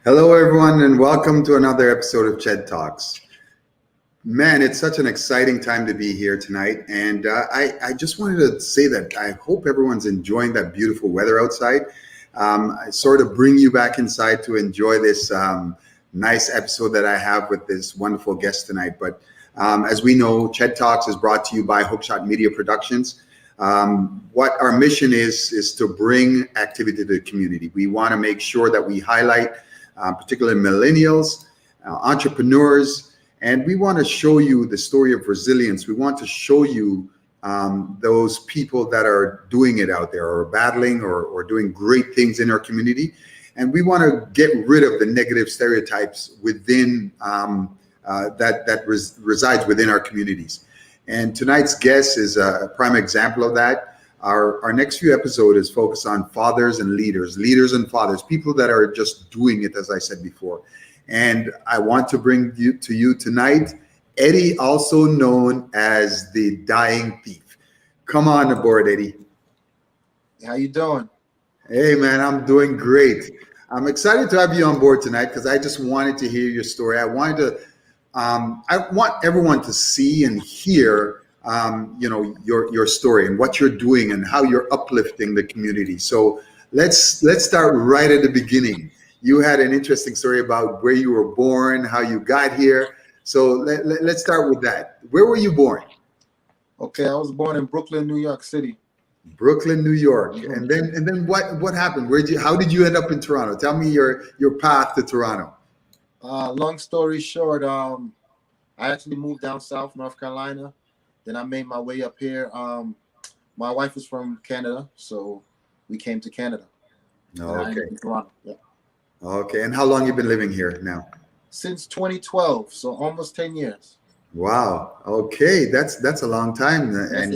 Hello, everyone, and welcome to another episode of Ched Talks. Man, it's such an exciting time to be here tonight, and I just wanted to say that I hope everyone's enjoying that beautiful weather outside. I sort of bring you back inside to enjoy this nice episode that I have with this wonderful guest tonight. But as we know, Ched Talks is brought to you by Hookshot Media Productions. What our mission is to bring activity to the community. We want to make sure that we highlight particularly millennials, entrepreneurs, and we want to show you the story of resilience. We want to show you those people that are doing it out there or battling or doing great things in our community. And we want to get rid of the negative stereotypes within that resides within our communities. And tonight's guest is a prime example of that. Our next few episodes is focused on fathers and leaders and fathers, people that are just doing it, as I said before. And I want to bring to you tonight, Eddy, also known as the Dying Thief. Come on aboard, Eddy. How you doing? Hey, man, I'm doing great. I'm excited to have you on board tonight because I just wanted to hear your story. I want everyone to see and hear your story and what you're doing and how you're uplifting the community. So let's start right at the beginning. You had an interesting story about where you were born, how you got here. So let's start with that. Where were you born? Okay, I was born in Brooklyn, New York City. Brooklyn, New York. And then what happened? How did you end up in Toronto? Tell me your path to Toronto. Long story short, I actually moved down south, North Carolina. Then I made my way up here. My wife is from Canada, so we came to Canada. Oh, okay. In Toronto. Yeah. Okay. And how long you been living here now? Since 2012, so almost 10 years. Wow. Okay, that's a long time, and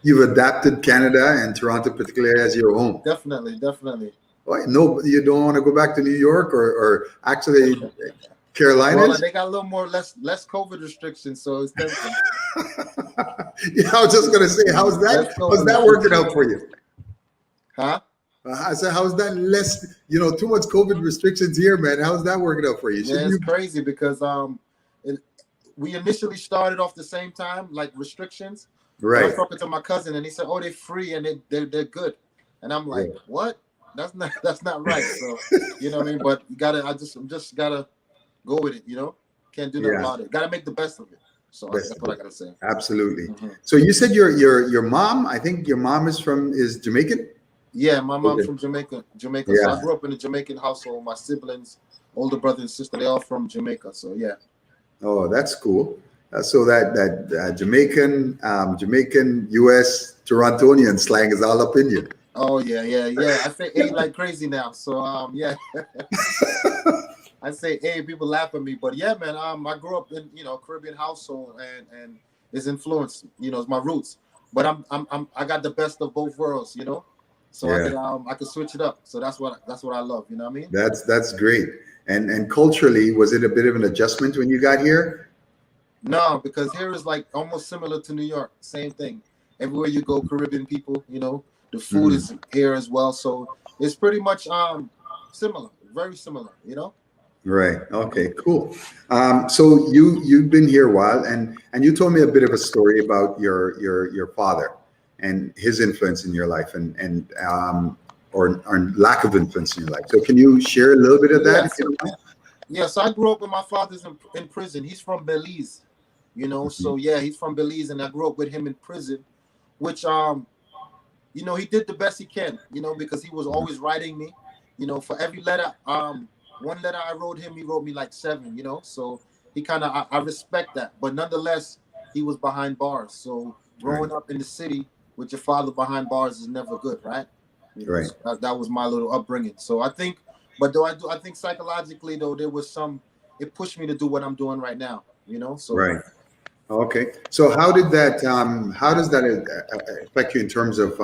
you've adapted Canada and Toronto particularly as your home. Definitely. Well, no, you don't want to go back to New York or actually Carolinas? Well, they got a little more less COVID restrictions, so it's tempting. Yeah, I was just gonna say, how's that working out for you? Huh? I said, how's that less? Too much COVID restrictions here, man. How's that working out for you? Yeah, it's crazy because we initially started off the same time, like restrictions. Right. I was talking to my cousin, and he said, "Oh, they're free and they're good," and I'm like, yeah. What? That's not right. So you know what I mean. But you gotta, I just gotta go with it. Can't do nothing about it. Gotta make the best of it. So that's what I gotta say. Absolutely. Mm-hmm. So you said your mom. I think your mom is Jamaican. Yeah, my mom's from Jamaica. Yeah. So I grew up in a Jamaican household. My siblings, older brother and sister, they all from Jamaica. So yeah. Oh, that's cool. So that Jamaican U.S. Torontonian slang is all up in you. Oh yeah. I say "A" like crazy now. So yeah. I say "A," people laugh at me, but yeah, man. I grew up in Caribbean household, and it's influenced. It's my roots. But I got the best of both worlds. So I can switch it up. So that's what I love. You know what I mean? That's great. And culturally, was it a bit of an adjustment when you got here? No, because here is like almost similar to New York. Same thing. Everywhere you go, Caribbean people. The food is here as well. So it's pretty much similar, very similar. Right. Okay. Cool. So you've been here a while, and you told me a bit of a story about your father and his influence in your life, and or lack of influence in your life. So can you share a little bit of that, Yeah, if you so, don't mind? yeah, so I grew up with my father's in prison. He's from Belize, Mhm. so yeah, he's from Belize, and I grew up with him in prison, which he did the best he can, because he was always writing me, for every letter, one letter I wrote him, he wrote me like seven, so he kind of, I respect that, but nonetheless, he was behind bars. So Right, growing up in the city with your father behind bars is never good, right? right. So that was my little upbringing. So I think, but though I think psychologically though there was it pushed me to do what I'm doing right now, so. Right. Okay. So how does that affect you in terms of,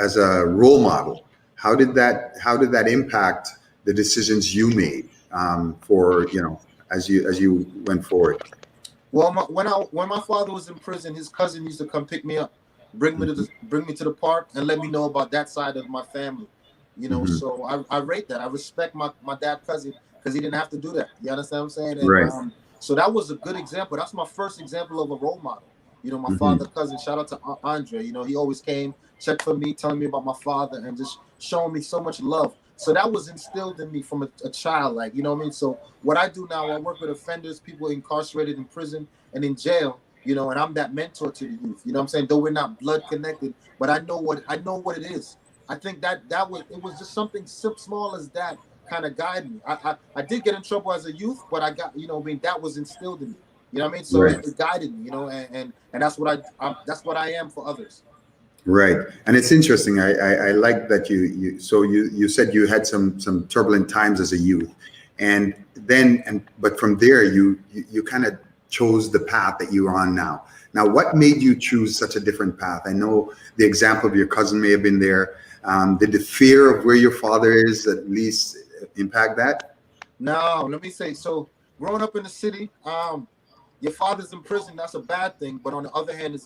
as a role model? How did that impact the decisions you made, for, as you went forward? Well, when my father was in prison, his cousin used to come pick me up, Hmm. bring me to the park, and let me know about that side of my family. Hmm. So I rate that. I respect my dad cousin because he didn't have to do that. You understand what I'm saying? And Right. so that was a good example. That's my first example of a role model. My Hmm. father cousin. Shout out to Andre. He always came, checked for me, telling me about my father, and just showing me so much love. So that was instilled in me from a child, like, you know what I mean. So what I do now, I work with offenders, people incarcerated in prison and in jail, and I'm that mentor to the youth. You know what I'm saying? Though we're not blood connected, but I know what it is. I think it was just something small as that kind of guided me. I did get in trouble as a youth, but I got, that was instilled in me. You know what I mean? So Right. it guided me, and that's what that's what I am for others. Right. And it's interesting. I like that you said you had some turbulent times as a youth, and but from there you kind of chose the path that you're on now. Now, what made you choose such a different path? I know the example of your cousin may have been there. Did the fear of where your father is at least impact that? Now, let me say, so growing up in the city, your father's in prison, that's a bad thing. But on the other hand,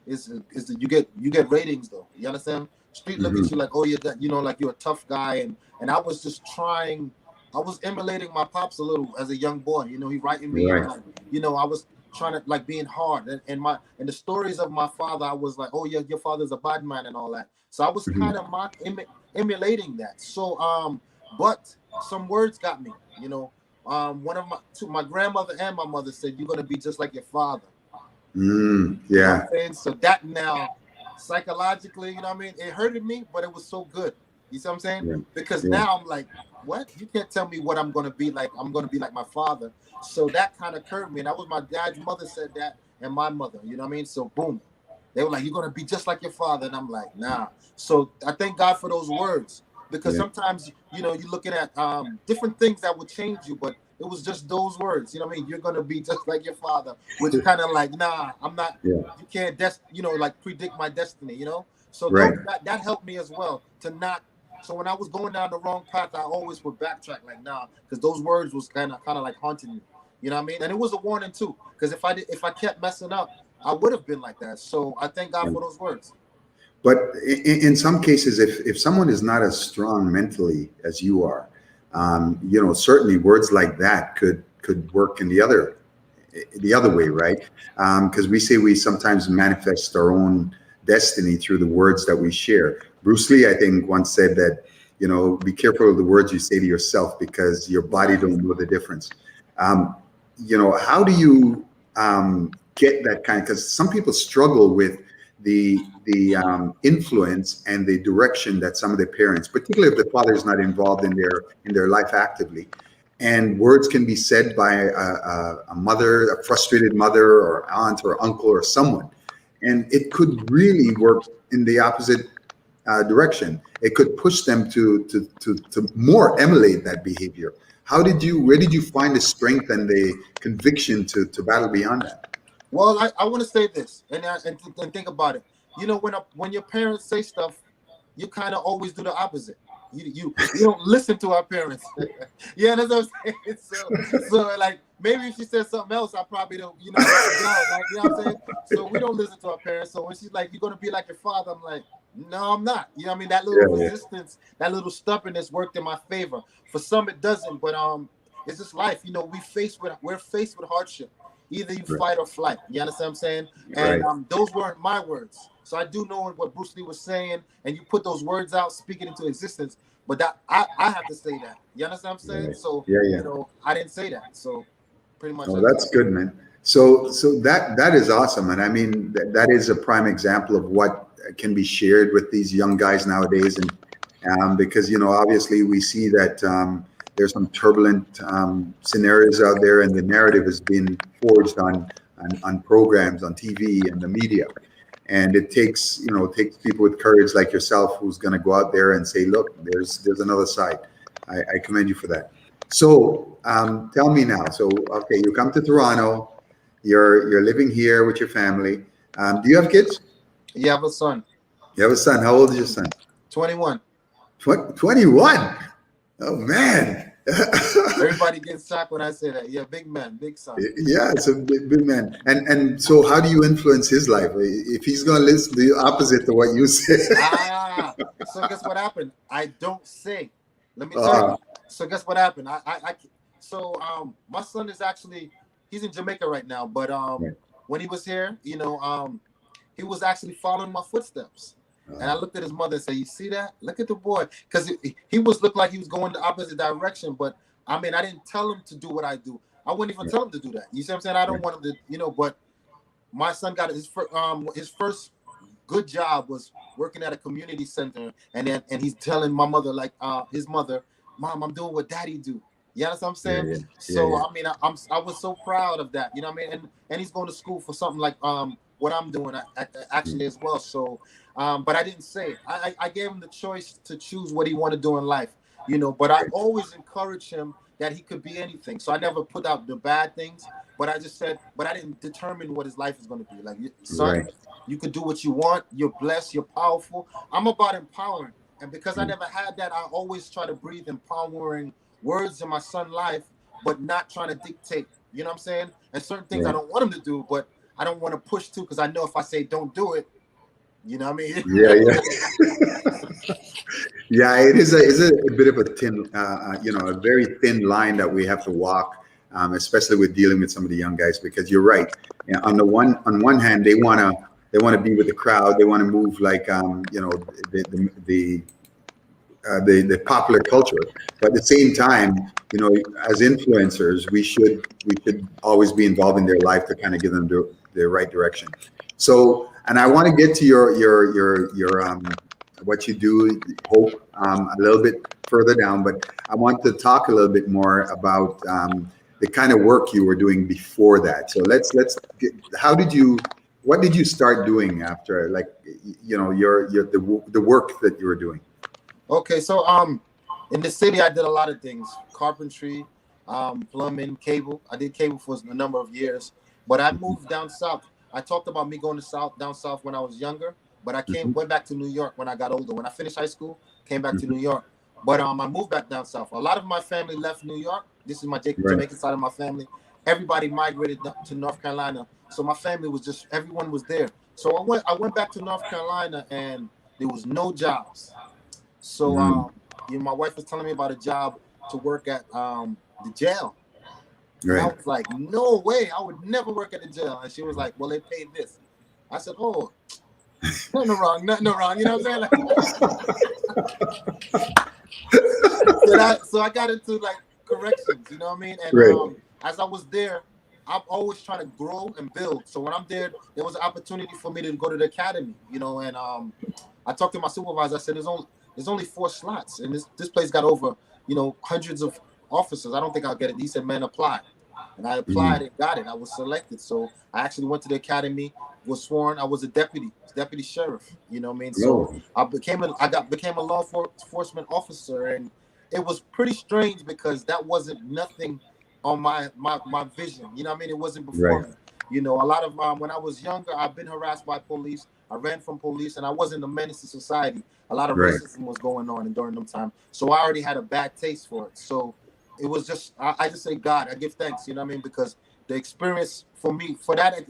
you get ratings though. You understand? Street look Hmm. at you like, oh, you're that, like you're a tough guy, and I was just trying. I was emulating my pops a little as a young boy. He writing me, and Right. like, I was trying to like being hard, and the stories of my father, I was like, oh yeah, your father's a bad man and all that. So I was Hmm. kind of emulating that. So but some words got me. One of my grandmother and my mother said, "You're gonna be just like your father." Mm, You know what yeah. I'm saying? So that now, psychologically, you know what I mean? It hurted me, but it was so good. You see what I'm saying? Yeah. Because Yeah. now I'm like, what? You can't tell me what I'm gonna be like. I'm gonna be like my father. So that kind of curved me. And that was my dad's mother said that, and my mother. You know what I mean? So boom. They were like, "You're gonna be just like your father," and I'm like, "Nah." So I thank God for those words, because Yeah. sometimes you're looking at different things that would change you, but it was just those words. You know what I mean? You're gonna be just like your father, which kind of like, nah, I'm not. Yeah. You can't like predict my destiny. So Right. that helped me as well to not. So when I was going down the wrong path, I always would backtrack, like, nah, because those words was kind of like haunting me. You know what I mean? And it was a warning too, because if I kept messing up, I would have been like that. So I thank God Yeah. for those words. But in some cases, if someone is not as strong mentally as you are, certainly words like that could work in the other way, right? Because we say we sometimes manifest our own destiny through the words that we share. Bruce Lee, I think, once said that, be careful of the words you say to yourself because your body Exactly. don't know the difference. How do you get that kind? Because some people struggle with the influence and the direction that some of their parents, particularly if the father is not involved in their life actively, and words can be said by a mother, a frustrated mother, or aunt, or uncle, or someone, and it could really work in the opposite direction. It could push them to more emulate that behavior. Where did you find the strength and the conviction to battle beyond that? Well, I want to say this, and think about it. When your parents say stuff, you kind of always do the opposite. You don't listen to our parents. Yeah, that's what I'm saying. So like maybe if she said something else, I probably don't. Let it go. Like, you know what I'm saying. So we don't listen to our parents. So when she's like, "You're gonna be like your father," I'm like, "No, I'm not." You know what I mean? That little Yeah, resistance, that little stubbornness worked in my favor. For some, it doesn't, but it's just life. We're faced with hardship. Either you Right. fight or flight. You understand what I'm saying? Right. And those weren't my words. So I do know what Bruce Lee was saying, and you put those words out, speak it into existence. But that I have to say that. You understand what I'm saying? Right. So Yeah, yeah. I didn't say that. So pretty much Oh, that's that's good, man. So that is awesome, and I mean that is a prime example of what can be shared with these young guys nowadays, and because obviously we see that there's some turbulent scenarios out there, and the narrative has been forged on programs on TV and the media, and it takes people with courage like yourself who's going to go out there and say, look, there's another side. I commend you for that. So tell me now. So okay, you come to Toronto. You're living here with your family. Do you have kids? you have a son, You have a son. How old is your son? 21. 21. Oh man. Everybody gets shocked when I say that. Yeah, big man, big son. Yeah, it's a big man. And so how do you influence his life? If he's going to listen the opposite to what you say. So guess what happened? I don't say. Let me tell you. So guess what happened? My son is actually, he's in Jamaica right now, but Right. when he was here, he was actually following my footsteps. And I looked at his mother and said, "You see that? Look at the boy," because he looked like he was going the opposite direction. But I mean, I didn't tell him to do what I do. I wouldn't even tell him to do that. You see what I'm saying? I don't want him to, But my son got his first good job was working at a community center, and he's telling my mother, like his mother, "Mom, I'm doing what Daddy do." You understand what I'm saying? Yeah. So I mean, I was so proud of that. You know what I mean? And he's going to school for something like what I'm doing actually as well. So, but I didn't say it. I gave him the choice to choose what he wanted to do in life. But I always encourage him that he could be anything. So I never put out the bad things, but I just said, but I didn't determine what his life is going to be. Like, son, Right. you could do what you want. You're blessed. You're powerful. I'm about empowering. And because I never had that, I always try to breathe empowering words in my son's life, but not trying to dictate. You know what I'm saying? And certain things I don't want him to do, but I don't want to push too, because I know if I say don't do it, you know what I mean? Yeah. Yeah, it is a bit of a thin, a very thin line that we have to walk, especially with dealing with some of the young guys. Because you're right. On one hand, they wanna be with the crowd. They want to move like the popular culture. But at the same time, as influencers, we should always be involved in their life to kind of give them the right direction. So, and I want to get to your what you do, Hope, a little bit further down, but I want to talk a little bit more about the kind of work you were doing before that. So what did you start doing after, like, the work that you were doing? Okay, so in the city I did a lot of things: carpentry, plumbing, cable. I did cable for a number of years, but I moved down south. I talked about me going down south when I was younger, but I went back to New York when I got older. When I finished high school, came back to New York. But I moved back down south. A lot of my family left New York. This is my Jamaican side of my family. Everybody migrated to North Carolina, so my family was everyone was there. So I went back to North Carolina, and there was no jobs. So my wife was telling me about a job to work at the jail. Right. And I was like, no way, I would never work at the jail. And she was like, well, they paid this. I said, oh, nothing wrong, you know what I'm saying? So I got into like corrections, you know what I mean? And as I was there, I'm always trying to grow and build. So when I'm there was an opportunity for me to go to the academy, and I talked to my supervisor. I said, there's only 4 slots, and this place got over, hundreds of officers. I don't think I'll get it. He said, man, apply. And I applied and got it. I was selected. So I actually went to the academy, was sworn. I was a deputy sheriff. You know what I mean? So I became a law enforcement officer, and it was pretty strange because that wasn't nothing on my vision. You know what I mean? It wasn't before me. A lot of when I was younger, I've been harassed by police. I ran from police, and I wasn't a menace to society. A lot of racism was going on during them time. So I already had a bad taste for it. So it was just, I just say, God, I give thanks, you know what I mean? Because the experience for me,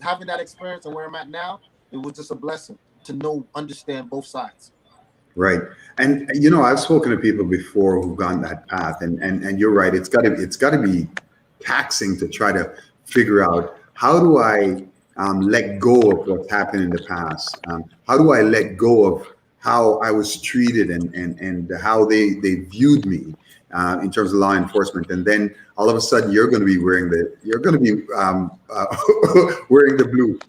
having that experience and where I'm at now, it was just a blessing to understand both sides. Right. And, I've spoken to people before who've gone that path, and you're right. It's gotta be taxing to try to figure out how do I let go of what's happened in the past? How do I let go of how I was treated and how they viewed me in terms of law enforcement? And then all of a sudden, you're going to be wearing the blue.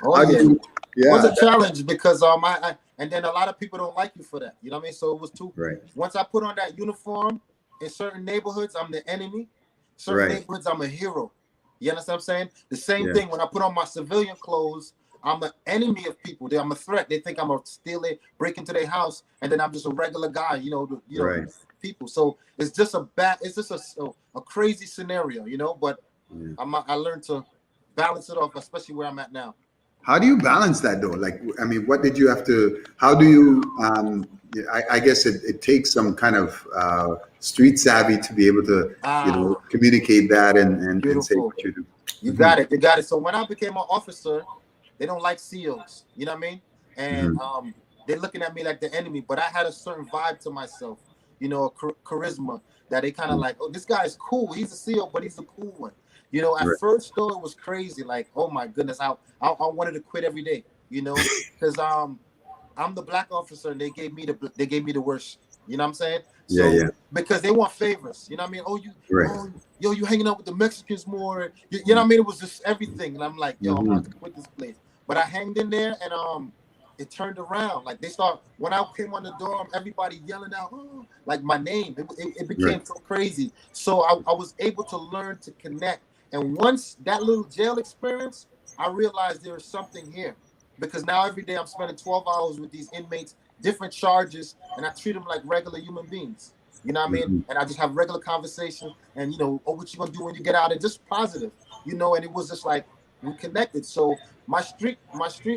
Oh How do yeah. you? It was Yeah, a challenge because I and then a lot of people don't like you for that. You know what I mean? So it was too. right, Once I put on that uniform, in certain neighborhoods, I'm the enemy. Certain right, neighborhoods, I'm a hero. You understand what I'm saying? The same yeah, thing when I put on my civilian clothes, I'm an enemy of people. I'm a threat. They think I'm a steal it, break into their house, and then I'm just a regular guy. right. People. So it's just a crazy scenario. But Yeah. I learned to balance it off, especially where I'm at now. How do you balance that though? Like, I mean, what did you have to? How do you? I guess it takes some kind of street savvy to be able to, Ah, communicate that and say beautiful. what you do. You Hmm. got it. You got it. So when I became an officer, they don't like CEOs. You know what I mean? And Hmm. they're looking at me like the enemy. But I had a certain vibe to myself, charisma that they kind of like. Oh, this guy is cool. He's a CEO, but he's a cool one. At Right. first though, it was crazy. Like, oh my goodness, I wanted to quit every day. Because I'm the black officer, and they gave me the worst. You know what I'm saying? Yeah. So Yeah. because they want favors, you know what I mean? Right. You hanging out with the Mexicans more. You know what I mean? It was just everything, and I'm like, yo, I'm Hmm. about to quit this place. But I hanged in there, and it turned around. Like they start when I came on the dorm, everybody yelling out, oh, like my name. It Right. became so crazy. So I was able to learn to connect. And once that little jail experience, I realized there is something here because now every day I'm spending 12 hours with these inmates, different charges, and I treat them like regular human beings. You know what I mean? Hmm. And I just have regular conversation and, oh, what you gonna do when you get out? And just positive, and it was just like we connected. So my street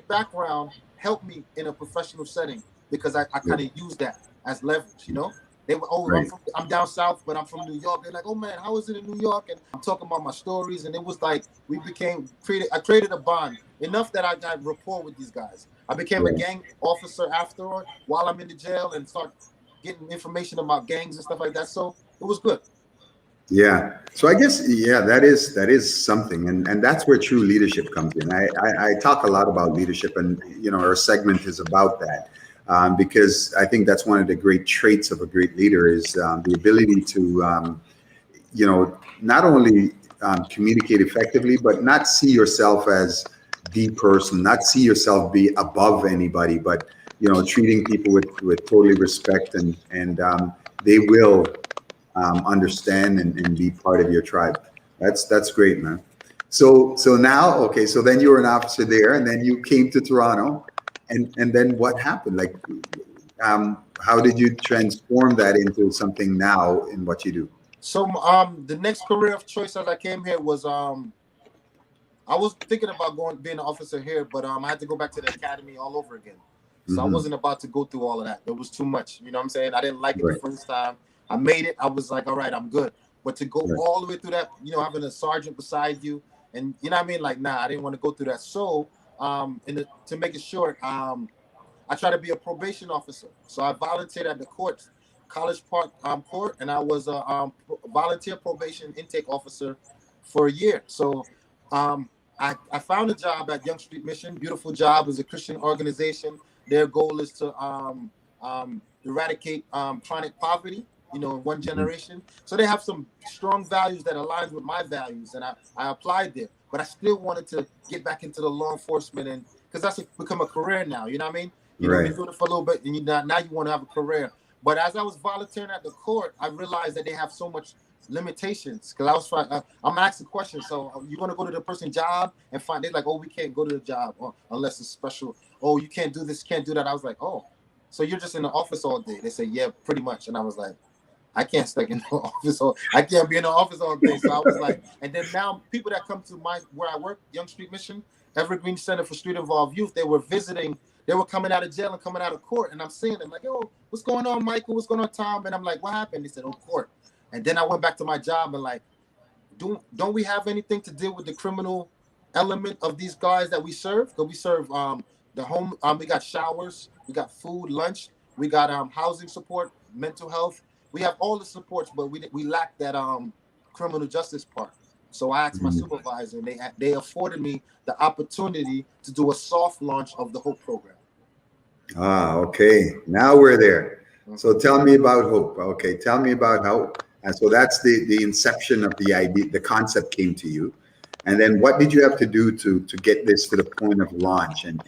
background helped me in a professional setting because I Yeah. kind of use that as leverage. They were, oh, Right. I'm down south, but I'm from New York. They're like, oh man, how is it in New York? And I'm talking about my stories, and it was like I created a bond enough that I got rapport with these guys. I became a Yeah. gang officer afterward while I'm in the jail and start getting information about gangs and stuff like that. So it was good. Yeah. So I guess that is something, and that's where true leadership comes in. I talk a lot about leadership, and our segment is about that, because I think that's one of the great traits of a great leader is the ability to not only communicate effectively, but not see yourself as the person, not see yourself be above anybody, but treating people with totally respect, and they will understand and be part of your tribe. That's great, man. So now, okay, so then you were an officer there, and then you came to Toronto, and then what happened? Like, how did you transform that into something now in what you do? So the next career of choice as I came here was I was thinking about going being an officer here, but I had to go back to the academy all over again. So I Hmm. wasn't about to go through all of that. It was too much. You know what I'm saying? I didn't like it the Right, first time. I made it. I was like, all right, I'm good. But to go right, all the way through that, having a sergeant beside you, and you know what I mean? Like, nah, I didn't want to go through that. So, to make it short, I tried to be a probation officer. So I volunteered at the College Park court, and I was a volunteer probation intake officer for a year. So um, I found a job at Young Street Mission. Beautiful job. It's a Christian organization. Their goal is to eradicate chronic poverty. In one mhm, generation. So they have some strong values that aligns with my values, and I applied there. But I still wanted to get back into the law enforcement, and because become a career now. You know what I mean? You've right, been doing it for a little bit, and now you want to have a career. But as I was volunteering at the court, I realized that they have so much limitations. Because I was trying, I'm asking questions. So you want to go to the person's job and find they're like, oh, we can't go to the job unless it's special. Oh, you can't do this, can't do that. I was like, oh, so you're just in the office all day? They say, yeah, pretty much. And I was like, I can't stay in the office. I can't be in the office all day. So I was like, and then now people that come to where I work, Young Street Mission, Evergreen Center for Street Involved Youth, they were visiting. They were coming out of jail and coming out of court, and I'm seeing them like, yo, what's going on, Michael? What's going on, Tom? And I'm like, what happened? They said, oh, court. And then I went back to my job and like, don't we have anything to deal with the criminal element of these guys that we serve? Because we serve the home. We got showers, we got food, lunch, we got housing support, mental health. We have all the supports, but we lack that criminal justice part. So I asked my supervisor, and they afforded me the opportunity to do a soft launch of the Hope program. Ah, okay. Now we're there. So Mhm. tell me about Hope. Okay, tell me about how. And so that's the inception of the idea. The concept came to you, and then what did you have to do to get this to the point of launch, and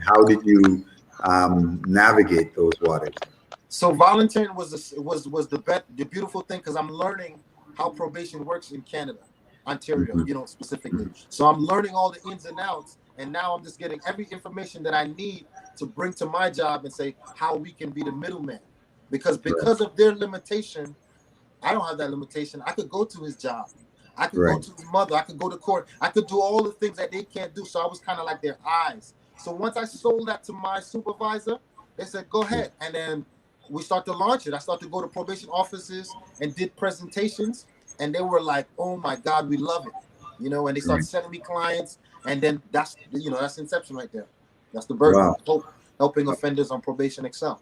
how did you navigate those waters? So volunteering was the beautiful thing, because I'm learning how probation works in Canada, Ontario, Mhm, specifically. mhm. So I'm learning all the ins and outs, and now I'm just getting every information that I need to bring to my job and say how we can be the middleman. Because Right, of their limitation, I don't have that limitation. I could go to his job. I could go right, to his mother. I could go to court. I could do all the things that they can't do. So I was kind of like their eyes. So once I sold that to my supervisor, they said, go yeah, ahead. And then we start to launch it. I started to go to probation offices and did presentations. And they were like, oh my God, we love it. And they started right. sending me clients. And then that's inception right there. That's the birth of Wow. Hope, helping offenders on probation excel.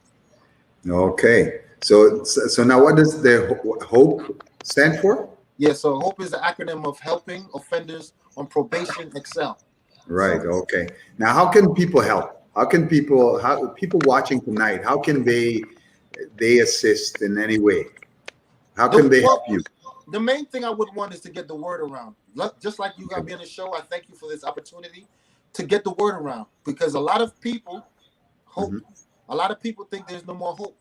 Okay. So now, what does the Hope stand for? Yeah, so HOPE is the acronym of Helping Offenders on Probation Excel. Right. So Okay. Now, how can people help? How people watching tonight? How can they assist in any way? How the can they help well, you? the main thing I would want is to get the word around. Just like you got Okay. me on the show, I thank you for this opportunity to get the word around, because a lot of people Hmm. hope. A lot of people think there's no more hope.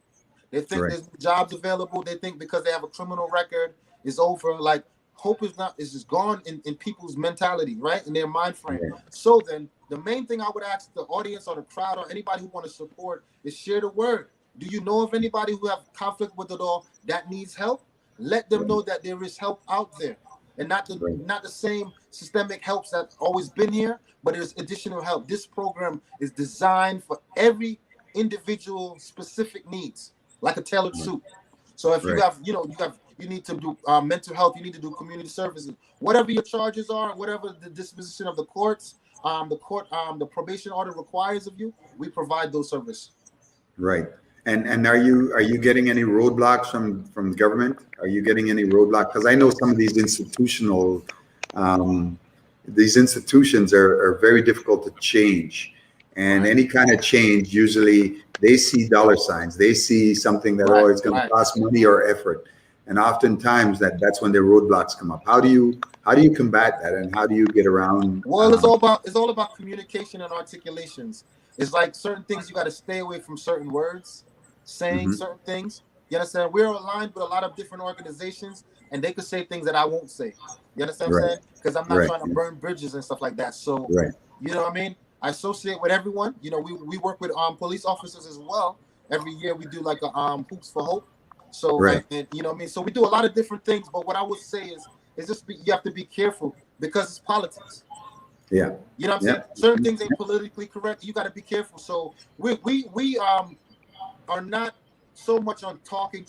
They think Right. there's no jobs available. They think because they have a criminal record, it's over. Like, hope is not, is just gone in people's mentality, right? In their mind frame. Right. So then the main thing I would ask the audience or the crowd or anybody who want to support is share the word. Do you know of anybody who have conflict with it all that needs help? Let them Right. know that there is help out there. And Right. not the same systemic helps that's always been here, but there's additional help. This program is designed for every individual specific needs, like a tailored suit. So if you Right. have, you need to do mental health, you need to do community services, whatever your charges are, whatever the disposition of the courts, the probation order requires of you, we provide those services. Right. And are you getting any roadblocks from the government? Are you getting any roadblocks? Because I know some of um, these institutions are very difficult to change, and Right, any kind of change, usually they see dollar signs. They see something that, oh, right, it's going to right. cost money or effort, and oftentimes that's when their roadblocks come up. How do you combat that, and how do you get around? Well, it's all about communication and articulations. It's like certain things you got to stay away from certain words, saying Mhm. certain things. You understand? We're aligned with a lot of different organizations, and they could say things that I won't say. You understand what I'm Right. saying? Because I'm not Right. trying to burn bridges and stuff like that. So, Right. you know what I mean? I associate with everyone. We work with police officers as well. Every year we do like a hoops for hope. So Right. and you know what I mean. So we do a lot of different things. But what I would say is just you have to be careful because it's politics. Yeah. You know what I'm saying? Yeah. Certain things ain't politically correct. You got to be careful. So we are not so much on talking.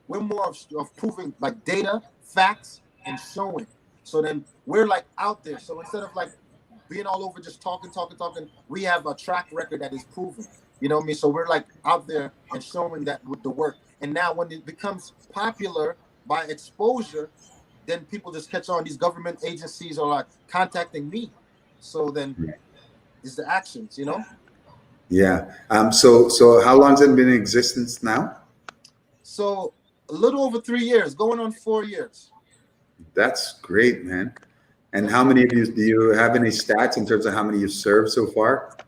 We're more of proving like data, facts, and showing. So then we're like out there. So instead of like being all over just talking, we have a track record that is proven. You know what I mean? So we're like out there and showing that with the work. And now when it becomes popular by exposure, then people just catch on. These government agencies are like contacting me. So then it's the actions. Yeah. So how long has it been in existence now? So a little over 3 years, going on 4 years. That's great, man. And Yeah. how many of you do you have any stats in terms of how many you've served so far?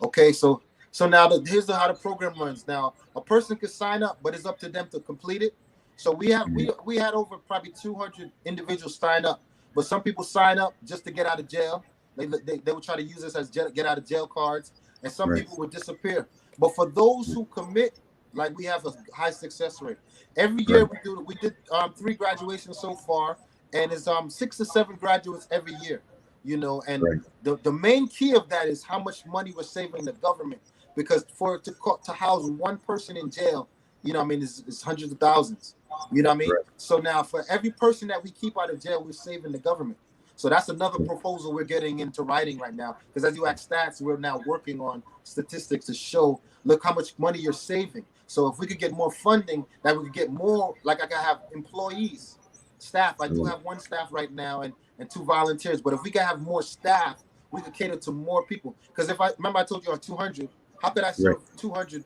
Okay, so now how the program runs. Now a person could sign up, but it's up to them to complete it. So we had over probably 200 individuals sign up, but some people sign up just to get out of jail. They would try to use this as get out of jail cards, and some Right. people would disappear. But for those who commit, like we have a high success rate. Every year Right. we did 3 graduations so far, and it's 6 to 7 graduates every year. And Right. the main key of that is how much money we're saving the government, because for it to house one person in jail, what I mean, is hundreds of thousands. You know what I mean? Right. So now for every person that we keep out of jail, we're saving the government. So that's another proposal we're getting into writing right now, because as you ask stats, we're now working on statistics to show, look how much money you're saving. So if we could get more funding, that we could get more, like I could have employees staff. I do have one staff right now and two volunteers. But if we can have more staff, we could cater to more people. Because if I remember, I told you on 200. How could I Right. serve 200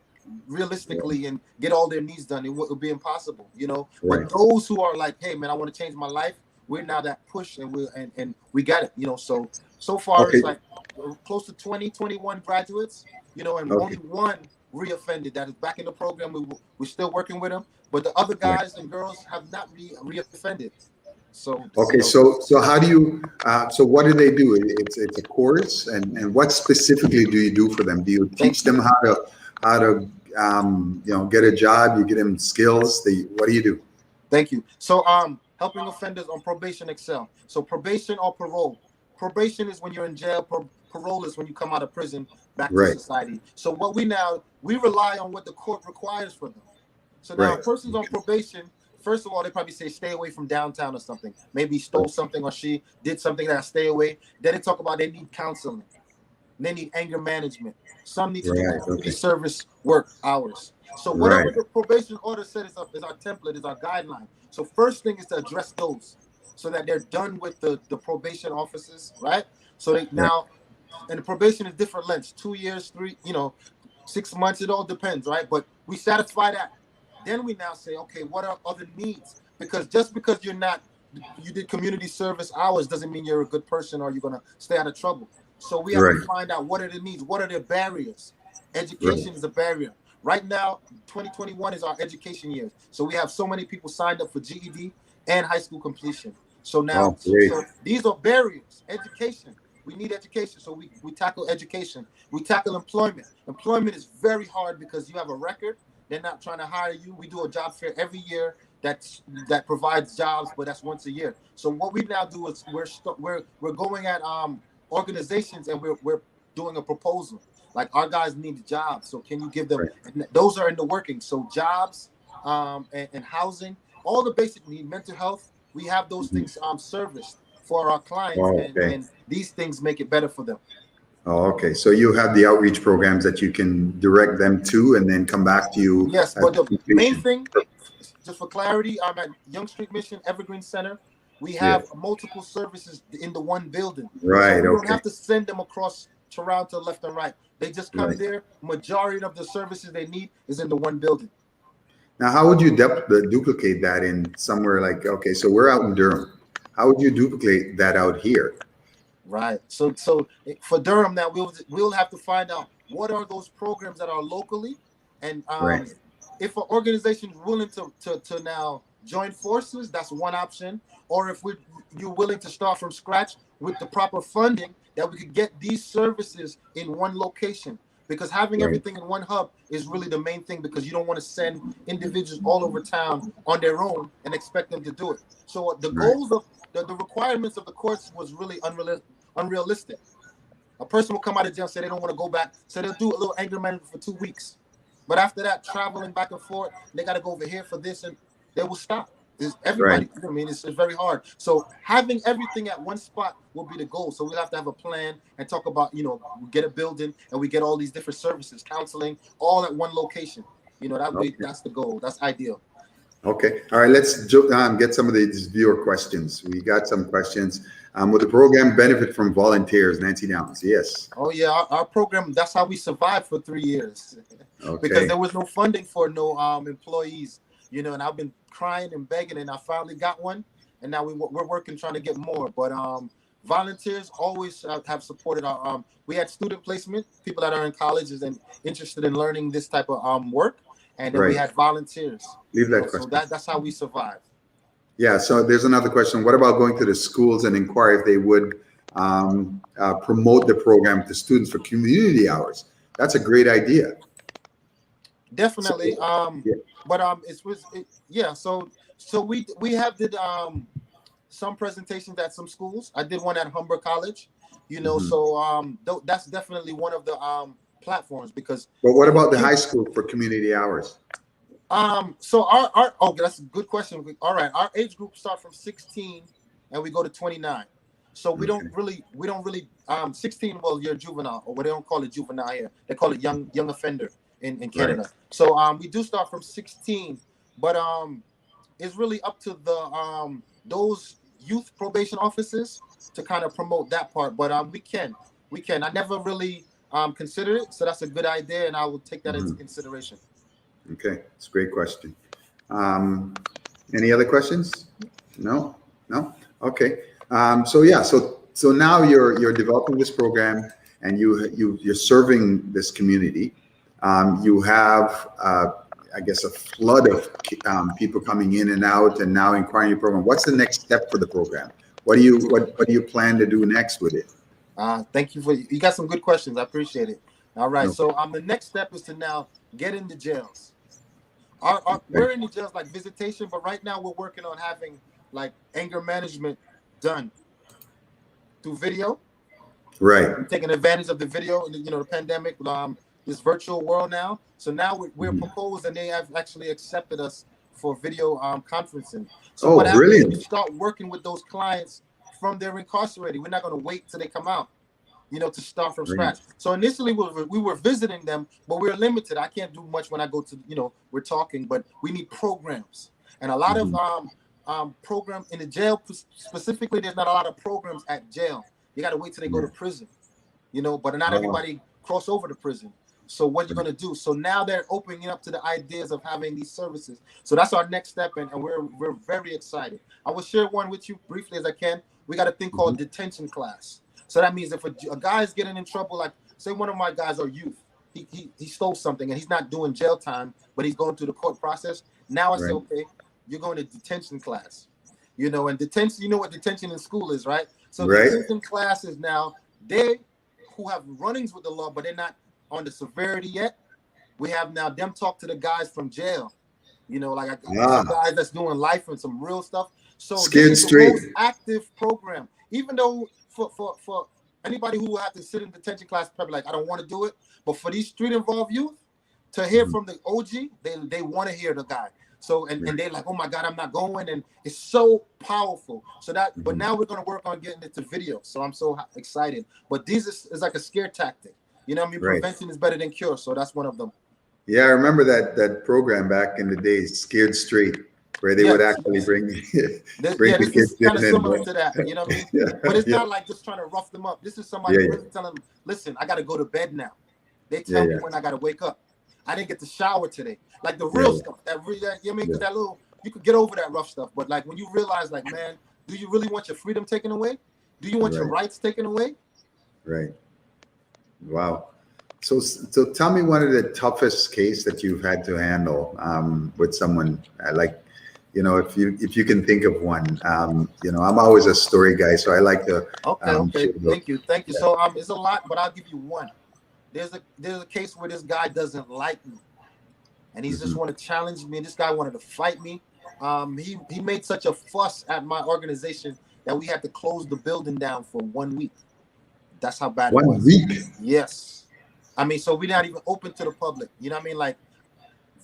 realistically and get all their needs done? It would be impossible, you know. Right. But those who are like, hey man, I want to change my life, we're now that push and we got it, you know. So far Okay. it's like close to 20, 21 graduates, you know, and only one reoffended that is back in the program. We're still working with them, but the other guys and girls have not reoffended. So okay, you know, so how do you so what do they do? It's a course, and what specifically do you do for them? Do you teach them how to you know, get a job? You get them skills. What do you do? Thank you. So helping offenders on probation excel. So probation or parole. Probation is when you're in jail. Parole is when you come out of prison back to society. So what we rely on what the court requires for them. So now a person's on probation. First of all, they probably say stay away from downtown or something. Maybe he stole something or she did something that stay away. Then they talk about they need counseling. They need anger management. Some need to do community service work hours. So whatever the probation order said is our template, is our guideline. So first thing is to address those so that they're done with the probation officers, right? So they now, and the probation is different lengths, 2 years, 3, you know, 6 months, it all depends, right? But we satisfy that. Then we now say, okay, what are other needs? Because just because you did community service hours doesn't mean you're a good person or you're going to stay out of trouble. So we have to find out what are the needs, what are their barriers. Education is a barrier. Right now, 2021 is our education year. So we have so many people signed up for GED and high school completion. So now, so these are barriers. Education. We need education. So we tackle education. We tackle employment. Employment is very hard because you have a record. They're not trying to hire you. We do a job fair every year that provides jobs, but that's once a year. So what we now do is we're going at organizations and we're doing a proposal. Like our guys need jobs, so can you give them? And those are in the working. So jobs, and housing, all the basic need, mental health. We have those things serviced for our clients, and these things make it better for them. Oh, okay. So you have the outreach programs that you can direct them to, and then come back to you. Yes, but the main thing, just for clarity, I'm at Young Street Mission Evergreen Center. We have multiple services in the one building. Right. So we don't have to send them across Toronto left and right. They just come there. Majority of the services they need is in the one building. Now, how would you duplicate that in somewhere like, okay, so we're out in Durham. How would you duplicate that out here? Right. So for Durham now, we'll have to find out what are those programs that are locally, and if an organization is willing to now join forces, that's one option. Or if you're willing to start from scratch with the proper funding, that we could get these services in one location. Because having everything in one hub is really the main thing, because you don't want to send individuals all over town on their own and expect them to do it. So the goals of the requirements of the courts was really unrealistic. A person will come out of jail, say they don't want to go back, so they'll do a little anger management for 2 weeks. But after that, traveling back and forth, they got to go over here for this, and they will stop. Everybody, I mean, it's very hard. So having everything at one spot will be the goal. So we'll have to have a plan and talk about, we get a building and we get all these different services, counseling, all at one location. That's the goal. That's ideal. Okay. All right. Let's get some of these viewer questions. We got some questions. Will the program benefit from volunteers? Nancy Downs. Yes. Oh, yeah. Our program, that's how we survived for 3 years. Because there was no funding for no employees, and I've been crying and begging, and I finally got one. And now we're working, trying to get more. But volunteers always have supported our, we had student placement, people that are in colleges and interested in learning this type of work. And then we had volunteers. Leave that question. So that's how we survive. Yeah. So there's another question. What about going to the schools and inquire if they would promote the program to students for community hours? That's a great idea. Definitely. But So we have did some presentations at some schools. I did one at Humber College. So that's definitely one of the platforms, because. But what about the high school for community hours? So our that's a good question. All right, our age group start from 16 and we go to 29. So we don't really 16. Well, you're juvenile, or what they don't call it juvenile here. They call it young offender in Canada. So we do start from 16, but it's really up to the those youth probation officers to kind of promote that part. But we can. I never really considered it, so that's a good idea, and I will take that into Mhm. consideration. Okay, it's a great question. Um, any other questions? No, no. Okay. So yeah, so now you're developing this program, and you're serving this community. You have, I guess, a flood of people coming in and out, and now inquiring your program. What's the next step for the program? What do you plan to do next with it? Thank you for you got some good questions. I appreciate it. All right, No. so the next step is to now get into jails. Okay. We're in the jails like visitation, but right now we're working on having like anger management done through video. Right. We're taking advantage of the video, the pandemic, this virtual world now. So now we're Mhm. proposed, and they have actually accepted us for video conferencing. So what Oh, happens is we brilliant. start working with those clients from they're incarcerated. We're not going to wait till they come out, to start from Brilliant. scratch. So initially we were visiting them, but we're limited. I can't do much when I go to, we're talking, but we need programs. And a lot of Mhm. program in the jail specifically, there's not a lot of programs at jail. You got to wait till they go Yeah. to prison, but not Oh, everybody cross over to prison. So what are you right. going to do? So now they're opening up to the ideas of having these services. So that's our next step, and we're very excited. I will share one with you briefly as I can. We got a thing called Mhm. detention class. So that means if a guy is getting in trouble, like say one of my guys are youth, he stole something and he's not doing jail time, but he's going through the court process. Now I say, Right. okay, you're going to detention class. And detention, you know what detention in school is, right? So Right. detention classes now, they who have runnings with the law, but they're not on the severity yet. We have now them talk to the guys from jail. Like I got some Ah, guys that's doing life and some real stuff. So this scared is the straight. most active program. Even though for anybody who will have to sit in detention class, probably like I don't want to do it. But for these street involved youth, to hear Mhm. from the OG, they want to hear the guy. So and Right. they're like, oh my God, I'm not going, and it's so powerful. So but Mhm. now we're gonna work on getting it to video. So I'm so excited. But these is like a scare tactic. You know what I mean? Right. Prevention is better than cure. So that's one of them. Yeah, I remember that program back in the days, Scared Straight, where they would Yes, actually yes. bring Yeah, bring the this is kids kind of in and similar to that. You know what I mean? yeah, But it's yeah, not like just trying to rough them up. This is somebody yeah, yeah, really telling them, listen, I got to go to bed now. They yeah, tell me yeah, when I got to wake up. I didn't get to shower today. Like the yeah, real yeah, stuff. That really, you know what I mean? yeah. Because that little, you could get over that rough stuff. But like when you realize, like, man, do you really want your freedom taken away? Do you want your Right, rights taken away? right. Wow. So tell me one of the toughest case that you've had to handle with someone like, if you can think of one. I'm always a story guy, so I like to Okay, okay. share those. Thank you. Thank you. Yeah. So it's a lot, but I'll give you one. There's a case where this guy doesn't like me, and he's just Mhm. want to challenge me. This guy wanted to fight me. He made such a fuss at my organization that we had to close the building down for 1 week. That's how bad it 1 was. week. Yes. I mean, so we're not even open to the public. You know what I mean? Like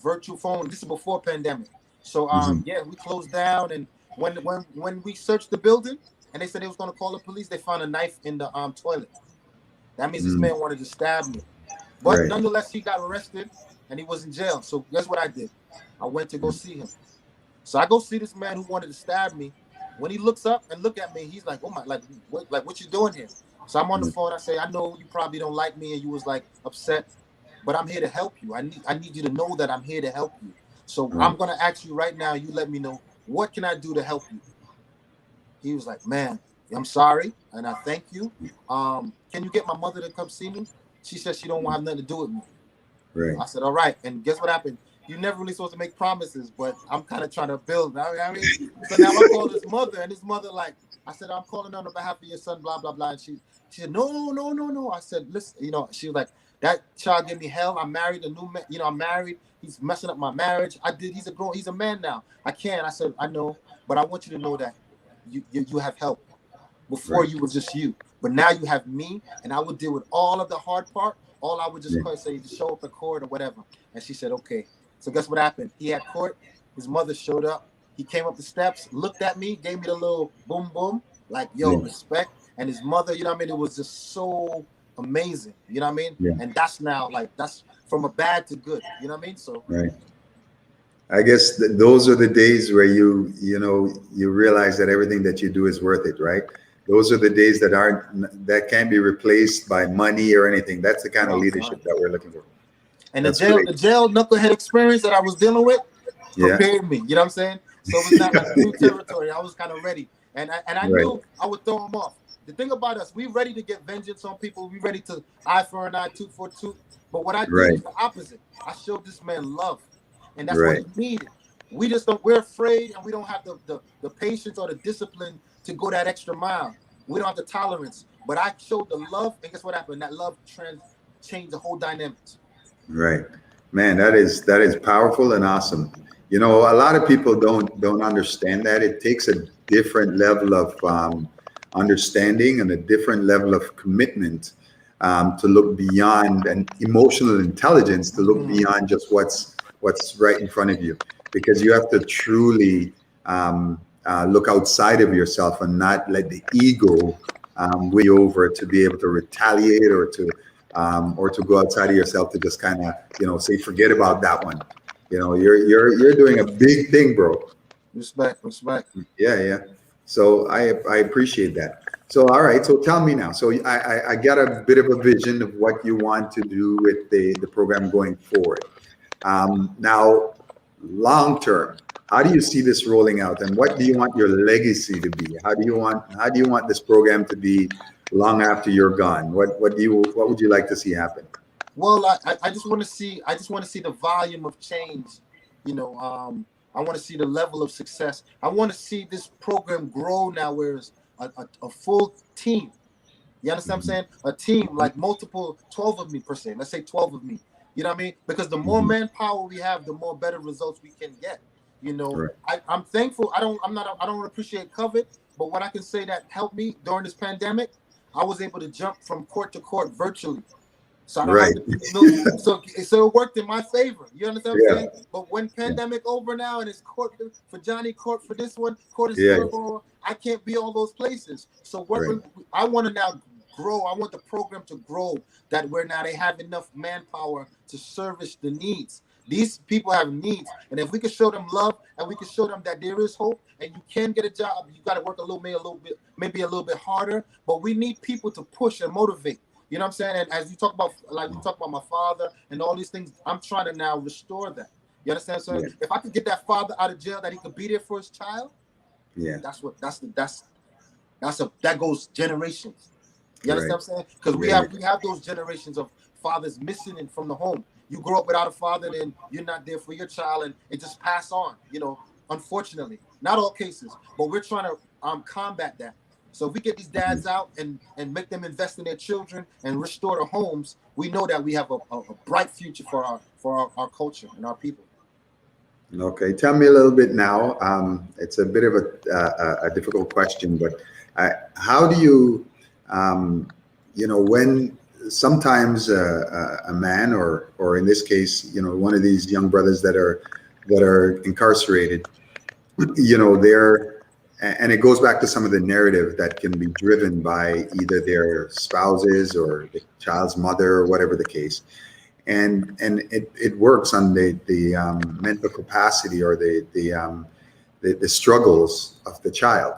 virtual phone. This is before pandemic. So Mhm. yeah, we closed down, and when we searched the building and they said they was gonna call the police, they found a knife in the toilet. That means this Mm. man wanted to stab me. But Right. nonetheless, he got arrested and he was in jail. So guess what I did? I went to go Mm. see him. So I go see this man who wanted to stab me. When he looks up and look at me, he's like, "Oh my, what you doing here?" So I'm on the Mm. phone. I say, "I know you probably don't like me, and you was like upset, but I'm here to help you. I need you to know that I'm here to help you. So Right. I'm gonna ask you right now. You let me know what can I do to help you." He was like, "Man, I'm sorry, and I thank you. Can you get my mother to come see me? She says she don't want to have nothing to do with me." Right. I said, all right. And guess what happened? You never really supposed to make promises, but I'm kind of trying to build. I mean, so now I called his mother, and his mother, like, I said, I'm calling on behalf of your son, blah, blah, blah. And she said, no, no, no, no. I said, listen, she was like, that child gave me hell. I'm married, a new man, I'm married. He's messing up my marriage. He's a man now. I can't. I said, I know, but I want you to know that you have help. Before Right. you was just you, but now you have me, and I would deal with all of the hard part. All I would just Yeah. call say to show up at court or whatever. And she said, okay. So guess what happened? He had court. His mother showed up. He came up the steps, looked at me, gave me the little boom boom, like yo, Yeah. respect. And his mother, you know what I mean? It was just so amazing. You know what I mean? Yeah. And that's now like that's from a bad to good. You know what I mean? So Right. I guess those are the days where you realize that everything that you do is worth it, right? Those are the days that can't be replaced by money or anything. That's the kind of No, leadership that we're looking for. and That's great. the jail knucklehead experience that I was dealing with Yeah. prepared me. You know what I'm saying? So it was not like new territory. I was kind of ready, and I Right. knew I would throw them off. The thing about us, we ready to get vengeance on people. We ready to eye for an eye, tooth for tooth. But what I did Right. was the opposite. I showed this man love, and that's what Right. he needed. We just don't. We're afraid, and we don't have the patience or the discipline to go that extra mile. We don't have the tolerance. But I showed the love, and guess what happened? That love changed the whole dynamics. Right. Man, that is powerful and awesome. A lot of people don't understand that. It takes a different level of understanding and a different level of commitment to look beyond, and emotional intelligence to look Mm. beyond just what's right in front of you, because you have to truly look outside of yourself and not let the ego win you over to be able to retaliate or to go outside of yourself to just kind of say forget about that one. You're doing a big thing, bro. Respect, respect. Yeah, yeah. So I appreciate that. So all right. So tell me now. So I got a bit of a vision of what you want to do with the program going forward. Now, long term, how do you see this rolling out, and what do you want your legacy to be? How do you want this program to be long after you're gone? What would you like to see happen? Well, I just want to see the volume of change. You know, I want to see the level of success. I want to see this program grow now, where it's a full team. You understand what I'm Mhm. saying? A team like multiple, 12 of me per se. Let's say 12 of me. You know what I mean? Because the more Mhm. manpower we have, the more better results we can get. You know, Right. I'm thankful. I don't appreciate COVID, but what I can say that helped me during this pandemic, I was able to jump from court to court virtually. So I don't have Right. to be no. So it worked in my favor. You understand what I'm Yeah. saying? But when Yeah. pandemic over now and it's court for Johnny, court for this one, court is Yeah. still going. I can't be all those places. So Right. I want to now grow. I want the program to grow. That where now they have enough manpower to service the needs. These people have needs, and if we can show them love and we can show them that there is hope and you can get a job, you got to work maybe a little bit harder. But we need people to push and motivate. You know what I'm saying? And as you talk about, like you talk about my father and all these things, I'm trying to now restore that. You understand? So Yeah. if I could get that father out of jail, that he could be there for his child, Yeah. that goes generations. You understand Right. what I'm saying? Because Yeah. we have those generations of fathers missing it from the home. You grow up without a father, then you're not there for your child, and it just pass on. You know, unfortunately, not all cases, but we're trying to combat that. So if we get these Yeah. dads out and make them invest in their children and restore their homes, we know that we have a bright future for our culture and our people. Okay, tell me a little bit now. It's a bit of a difficult question, but how do you, when sometimes a man, or in this case, one of these young brothers that are incarcerated, they're, and it goes back to some of the narrative that can be driven by either their spouses or the child's mother or whatever the case, and it works on the mental capacity or the struggles of the child.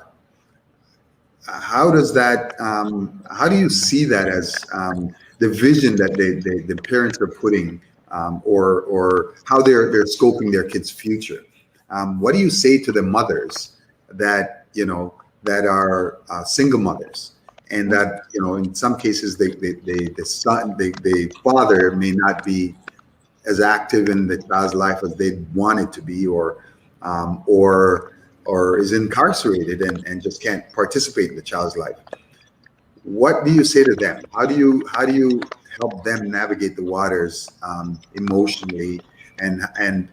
How do you see that as the vision that the parents are putting, or how they're scoping their kids' future? What do you say to the mothers that are single mothers, and that in some cases the father may not be as active in the child's life as they want it to be, um, or or is incarcerated and just can't participate in the child's life? What do you say to them? How do you help them navigate the waters emotionally, and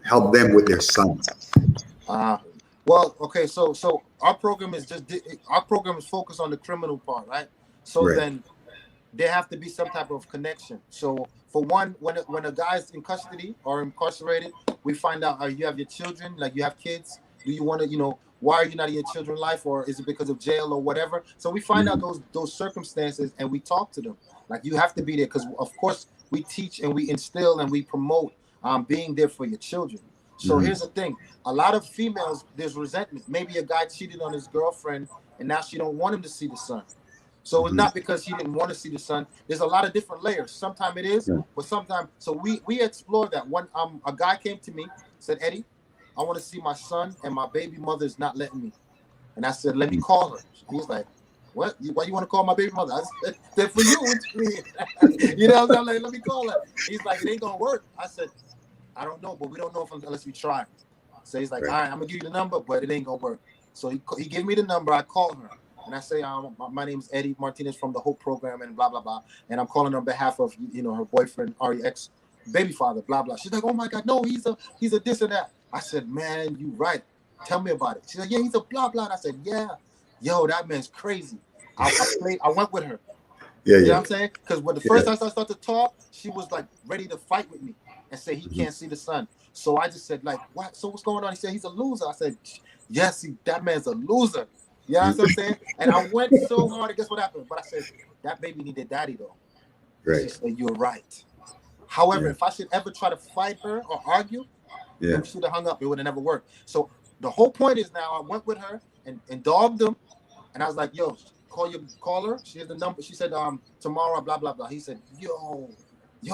help them with their sons? Uh, well, okay, so our program is focused on the criminal part, right? So Right. then there have to be some type of connection. So for one, when a guy's in custody or incarcerated, we find out, you have your children, like you have kids. Do you want to, why are you not in your children's life, or is it because of jail or whatever? So we find out Mhm. those circumstances and we talk to them. Like you have to be there because of course we teach and we instill and we promote being there for your children. So here's the thing: a lot of females, there's resentment. Maybe a guy cheated on his girlfriend, and now she don't want him to see the son. So it's not because he didn't want to see the son. There's a lot of different layers. Sometimes it is, but sometimes. So we explore that. One a guy came to me, said, Eddie, I want to see my son, and my baby mother is not letting me. And I said, let me call her. He's like, what? Why you want to call my baby mother? I said, they're for you. What you mean? You know what I'm saying? Like, let me call her. He's like, it ain't gonna work. I said, I don't know, but we don't know unless we try. So he's like, all right, I'm gonna give you the number, but it ain't gonna work. So he gave me the number. I called her, and I say, my name's Eddie Martinez from the Hope Program, and blah blah blah. And I'm calling on behalf of her boyfriend, or ex baby father, blah blah. She's like, oh my God, no, he's a this and that. I said, man, you right. Tell me about it. She's like, yeah, he's a blah blah. And I said, yeah, yo, that man's crazy. I went with her. Yeah, you know what I'm saying? Because when the first time I started to talk, she was like ready to fight with me and say he can't see the sun. So I just said, like, what? So what's going on? He said he's a loser. I said, yes, that man's a loser. You know what I'm saying? And I went so hard, and guess what happened? But I said, that baby needed daddy though. Right. She said, you're right. However, if I should ever try to fight her or argue, then we should have hung up. It would have never worked. So the whole point is now I went with her and dogged him, and I was like, yo, call her. She has the number. She said, tomorrow, blah, blah, blah. He said, yo,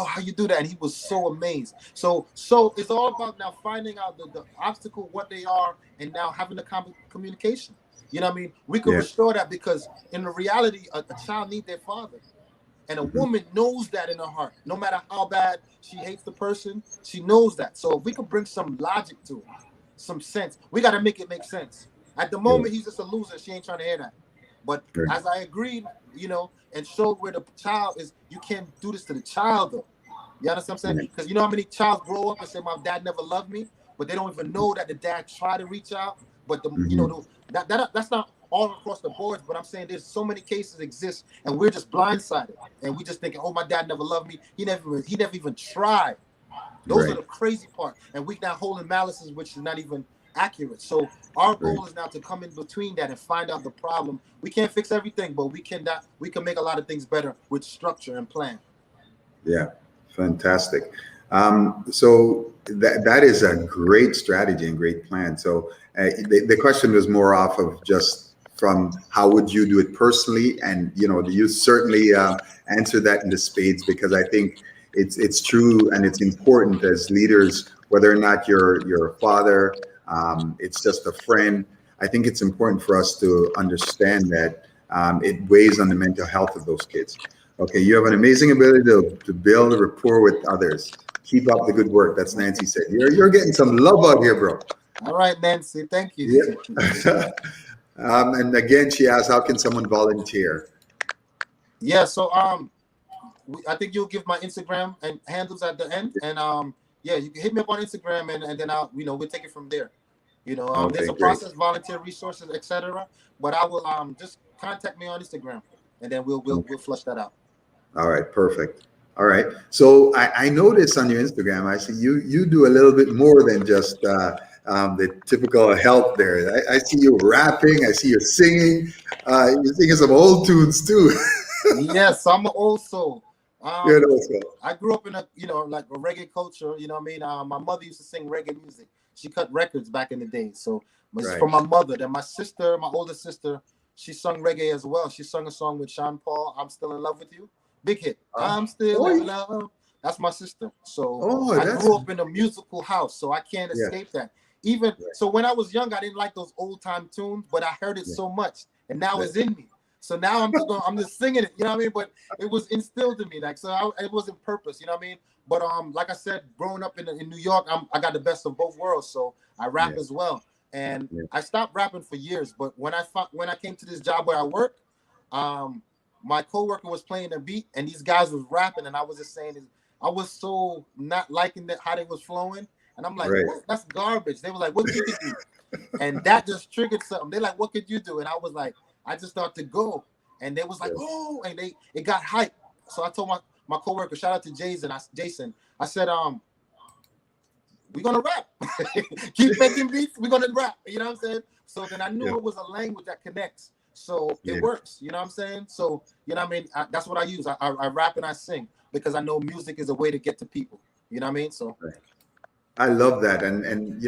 how you do that? And he was so amazed. So it's all about now finding out the obstacle, what they are, and now having the communication. You know what I mean? We can restore that, because in the reality, a child needs their father. And a woman knows that in her heart. No matter how bad she hates the person, she knows that. So if we can bring some logic to it, some sense, we got to make it make sense. At the moment, he's just a loser. She ain't trying to hear that. But as I agreed, and showed where the child is, you can't do this to the child, though. You understand what I'm saying? Because you know how many childs grow up and say, my dad never loved me, but they don't even know that the dad tried to reach out. But that's not all across the boards, but I'm saying there's so many cases exist, and we're just blindsided, and we just thinking, oh, my dad never loved me. He never even tried. Those are the crazy part, and we now holding malices, which is not even accurate. So our goal is now to come in between that and find out the problem. We can't fix everything, but we can make a lot of things better with structure and plan. Yeah, fantastic. So that is a great strategy and great plan. So the question was more off of just from how would you do it personally, and you certainly answer that in the spades, because I think it's true and it's important as leaders, whether or not you're a father, it's just a friend. I think it's important for us to understand that it weighs on the mental health of those kids. Okay, you have an amazing ability to build a rapport with others. Keep up the good work. That's Nancy said. You're getting some love out here, bro. All right, Nancy. Thank you. Yeah. And again, she asked, how can someone volunteer? Yeah, so I think you'll give my Instagram and handles at the end, and you can hit me up on Instagram, and then we'll take it from there. Okay, there's a process, volunteer resources, etc. But I will just contact me on Instagram, and then we'll flush that out. All right, perfect. All right. So I noticed on your Instagram, I see you do a little bit more than just the typical help there. I see you rapping. I see you singing. You're singing some old tunes too. Yes, I'm an old soul. You're an old soul. I grew up in a like a reggae culture. You know what I mean? My mother used to sing reggae music. She cut records back in the day. So it's from my mother. Then my sister, my older sister, she sung reggae as well. She sung a song with Sean Paul, "I'm Still in Love with You." Big hit. I'm still in love. That's my sister. So I grew up in a musical house, so I can't escape that. Even so, when I was young, I didn't like those old time tunes, but I heard it so much, and now it's in me. So now I'm just singing it. You know what I mean? But it was instilled in me, it wasn't purpose. You know what I mean? But like I said, growing up in New York, I got the best of both worlds. So I rap as well, and I stopped rapping for years. But when I came to this job where I work, my coworker was playing a beat, and these guys was rapping, and I was just saying, I was so not liking how they was flowing, and I'm like, what? That's garbage. They were like, what you could do? And that just triggered something. They're like, what could you do? And I was like, I just started to go, and they was like, oh, and it got hype. So I told my coworker, shout out to Jason. I said, we're gonna rap. Keep making beats. We're gonna rap. You know what I'm saying? So then I knew it was a language that connects. So it works, you know what I'm saying? So, you know what I mean? That's what I use. I rap and I sing, because I know music is a way to get to people. You know what I mean? So I love that. And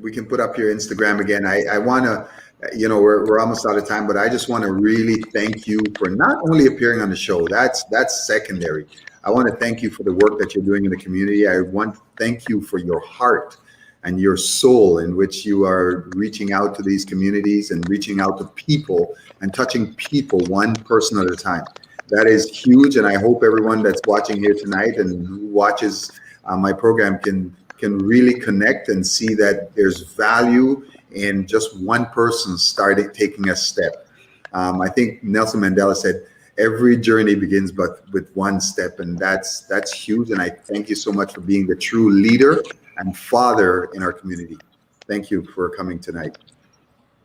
we can put up your Instagram again. I want to, we're almost out of time, but I just want to really thank you for not only appearing on the show. That's secondary. I want to thank you for the work that you're doing in the community. I want to thank you for your heart and your soul in which you are reaching out to these communities and reaching out to people and touching people one person at a time. That is huge. And I hope everyone that's watching here tonight and who watches my program can really connect and see that there's value in just one person starting taking a step. I think Nelson Mandela said, "Every journey begins but with one step," and that's huge. And I thank you so much for being the true leader and father in our community. Thank you for coming tonight.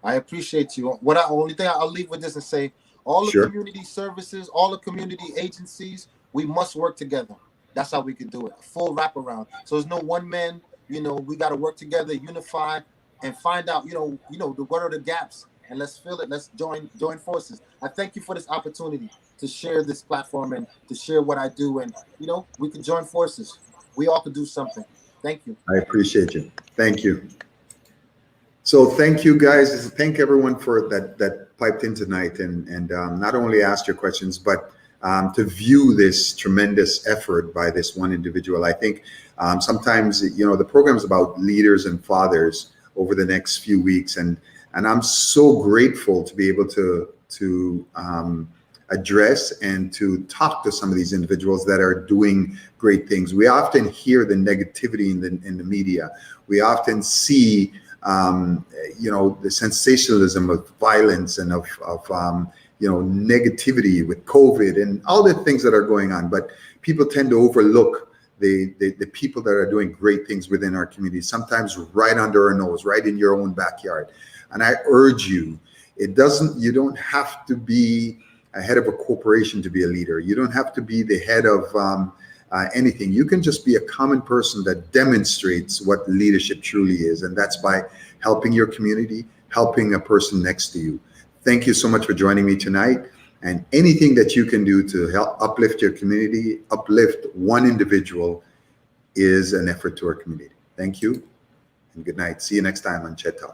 I appreciate you. Only thing I'll leave with this and say, all the Sure. community services, all the community agencies, we must work together. That's how we can do it. A full wraparound. So there's no one man. We got to work together, unify, and find out. What are the gaps, and let's fill it. Let's join forces. I thank you for this opportunity to share this platform and to share what I do, and we can join forces. We all can do something. Thank you. I appreciate you. Thank you. So thank you guys. Thank everyone for that piped in tonight and not only asked your questions, but to view this tremendous effort by this one individual. I think sometimes the program is about leaders and fathers over the next few weeks, and I'm so grateful to be able to address and to talk to some of these individuals that are doing great things. We often hear the negativity in the media. We often see the sensationalism of violence and of negativity with COVID and all the things that are going on. But people tend to overlook the people that are doing great things within our community, sometimes right under our nose, right in your own backyard. And I urge you, you don't have to be a head of a corporation to be a leader. You don't have to be the head of anything. You can just be a common person that demonstrates what leadership truly is. And that's by helping your community, helping a person next to you. Thank you so much for joining me tonight. And anything that you can do to help uplift your community, uplift one individual, is an effort to our community. Thank you and good night. See you next time on Ched Talks.